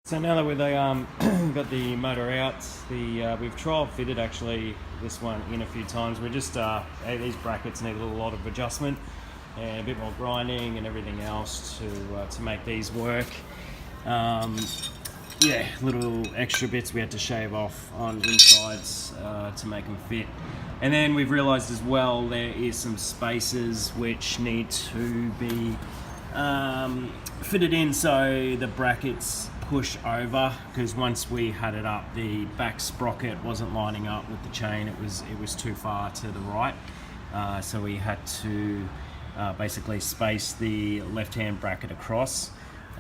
So now that we've got the motor out, we've trial fitted actually this one in a few times. We're just these brackets need a lot of adjustment and a bit more grinding and everything else to make these work. Yeah, little extra bits we had to shave off on insides to make them fit. And then we've realised as well there is some spaces which need to be fitted in so the brackets push over, because once we had it up, the back sprocket wasn't lining up with the chain. It was too far to the right, so we had to basically space the left-hand bracket across,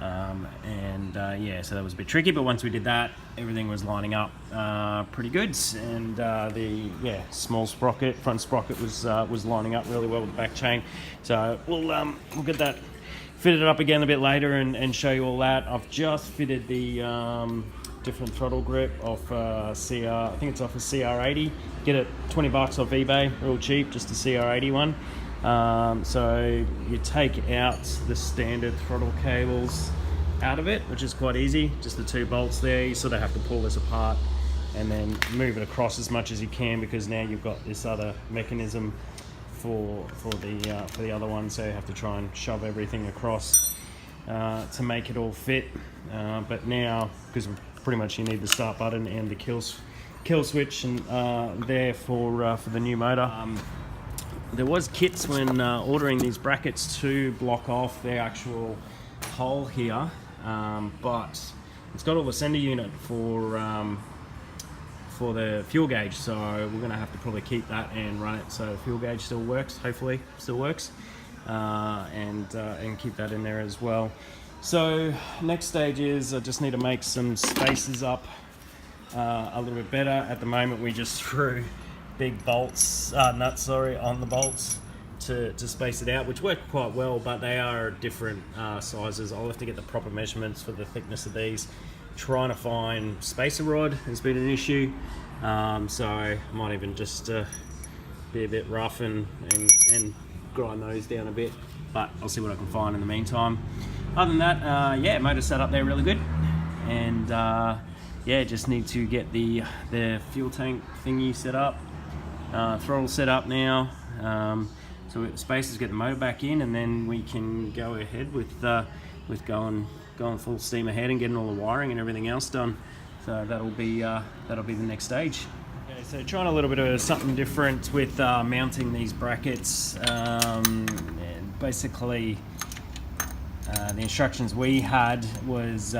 yeah, so that was a bit tricky. But once we did that, everything was lining up pretty good, and the small sprocket, front sprocket was lining up really well with the back chain. So we'll get that fitted up again a bit later and show you all that. I've just fitted the different throttle grip off CR. I think it's off a CR80. Get it $20 off eBay, real cheap, just a CR80 one. So you take out the standard throttle cables out of it, which is quite easy. Just the two bolts there. You sort of have to pull this apart and then move it across as much as you can, because now you've got this other mechanism for the other one, so you have to try and shove everything across to make it all fit. But now, because pretty much you need the start button and the kill switch and there for the new motor. There was kits when ordering these brackets to block off the actual hole here, but it's got all the sender unit for the fuel gauge, so we're going to have to probably keep that and run it so the fuel gauge still works, hopefully still works, and keep that in there as well. So next stage is I just need to make some spaces up a little bit better. At the moment we just threw big nuts on the bolts to space it out, which worked quite well, but they are different sizes. I'll have to get the proper measurements for the thickness of these. Trying to find spacer rod has been an issue, so I might even just be a bit rough and grind those down a bit, but I'll see what I can find in the meantime. Other than that, yeah, motor set up there really good, and yeah, just need to get the fuel tank thingy set up, throttle set up now, so we spacers, get the motor back in, and then we can go ahead with going full steam ahead and getting all the wiring and everything else done. So that'll be the next stage. Okay, so trying a little bit of something different with mounting these brackets. And basically, the instructions we had was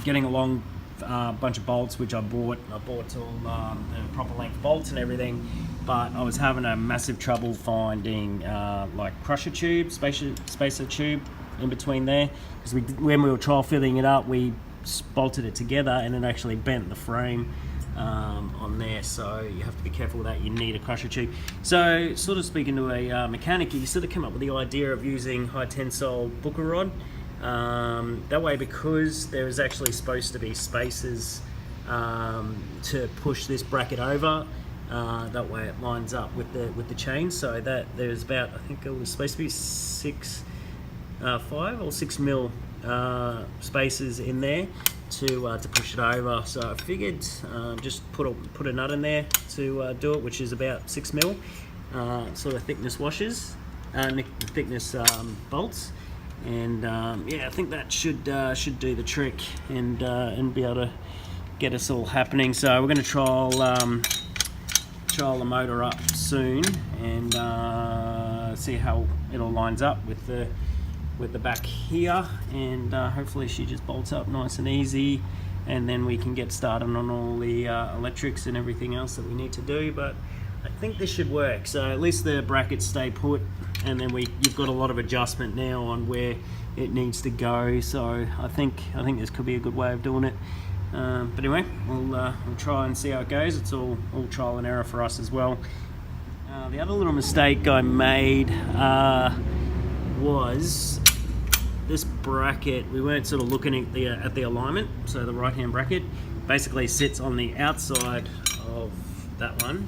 getting a long bunch of bolts, which I bought. I bought all the proper length bolts and everything, but I was having a massive trouble finding like crusher tube, spacer tube in between there, because when we were trial filling it up, we bolted it together and it actually bent the frame on there, so you have to be careful with that. You need a crusher tube. So sort of speaking to a mechanic, you sort of come up with the idea of using high tensile booker rod, that way, because there is actually supposed to be spacers to push this bracket over, that way it lines up with the chain, so that there's about, I think it was supposed to be 5 or 6 mil spacers in there to push it over. So I figured just put a nut in there to do it, which is about 6 mil, sort of thickness washers, thickness bolts, and yeah, I think that should do the trick and be able to get us all happening. So we're going to trial the motor up soon and see how it all lines up with the back here, and hopefully she just bolts up nice and easy, and then we can get started on all the electrics and everything else that we need to do. But I think this should work, so at least the brackets stay put, and then you've got a lot of adjustment now on where it needs to go. So I think this could be a good way of doing it. But anyway, we'll try and see how it goes. It's all trial and error for us as well. The other little mistake I made was this bracket. We weren't sort of looking at the alignment, so the right hand bracket basically sits on the outside of that one,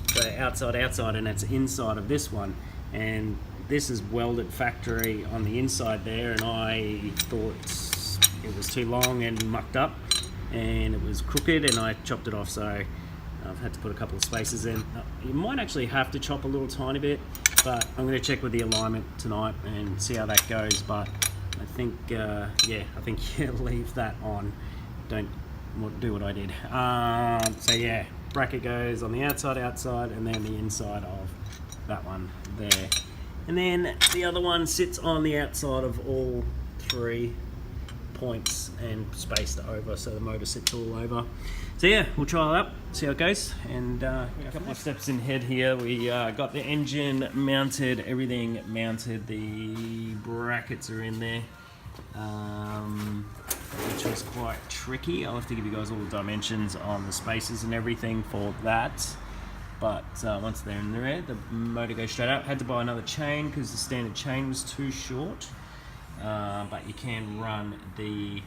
so outside, and it's inside of this one, and this is welded factory on the inside there, and I thought it was too long and mucked up, and it was crooked, and I chopped it off. So I've had to put a couple of spaces in. You might actually have to chop a little tiny bit, but I'm going to check with the alignment tonight and see how that goes. But I think, yeah, I think leave that on. Don't do what I did. So yeah, bracket goes on the outside, and then the inside of that one there. And then the other one sits on the outside of all 3 points and spaced over, so the motor sits all over. So yeah, we'll try it up, see how it goes, and a couple of steps in head here. We got the engine mounted, everything mounted, the brackets are in there, which was quite tricky. I'll have to give you guys all the dimensions on the spaces and everything for that. But once they're in there, the motor goes straight up. Had to buy another chain because the standard chain was too short. But you can run the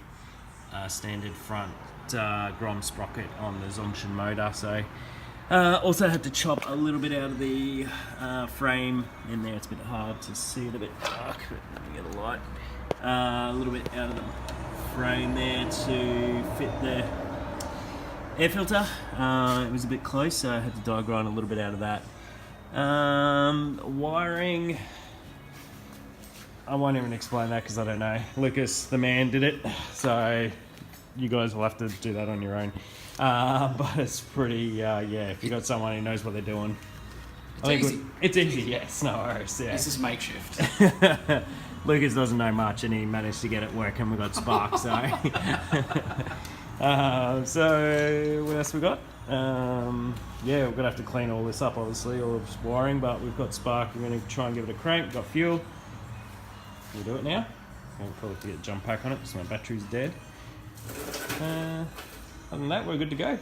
standard front Grom sprocket on the Zongshen motor. So also had to chop a little bit out of the frame in there. It's a bit hard to see it, a bit dark, but let me get a light. A little bit out of the frame there to fit the air filter. It was a bit close, so I had to die grind a little bit out of that. Wiring, I won't even explain that because I don't know. Lucas, the man, did it, so you guys will have to do that on your own. But it's pretty, yeah, if you got someone who knows what they're doing. It's easy, yes, no worries. Yeah. This is makeshift. Lucas doesn't know much, and he managed to get it working. We got spark, so. So what else we got? Yeah, we're gonna have to clean all this up, obviously, all this wiring, but we've got spark. We're gonna try and give it a crank. We've got fuel. We'll do it now. I'll probably have to get a jump pack on it because my battery's dead. Other than that, we're good to go.